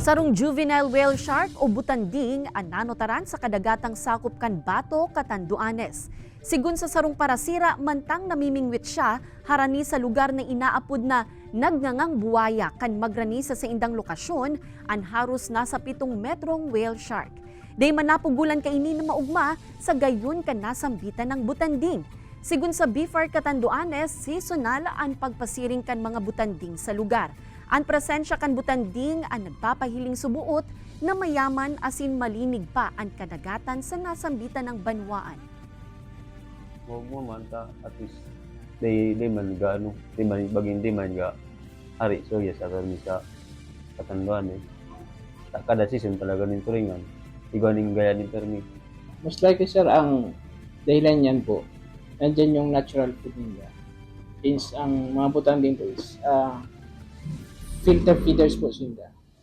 Sarong juvenile whale shark o butanding ang nanotaran sa kadagatang sakop kan Bato, Catanduanes. Sigun sa sarong parasira, mantang namimingwit siya harani sa lugar na inaapod na nagngangang buwaya kan magrani sa indang lokasyon ang haros nasa 7 metrong whale shark. Day manapugulan kaini na maugma sa gayon kan nasambitan ng butanding. Sigun sa BFAR Catanduanes, seasonal ang pagpasiring kan mga butanding sa lugar. Ang presensya kan butanding ang nagpapahiling subuot na mayaman asin malinig pa ang kadagatan sa nasambitan ng banwaan. Huwag mo man ta, at least di man ga ano, di man ga hari so yes sa karmi sa Catanduanes. Kada season talaga ning turingan. Iba ning gaya ni permi. Most likely sir, ang dahilan niyan po, nandyan yung natural food nila. Since ang mga butanding po is filter feeders po sila.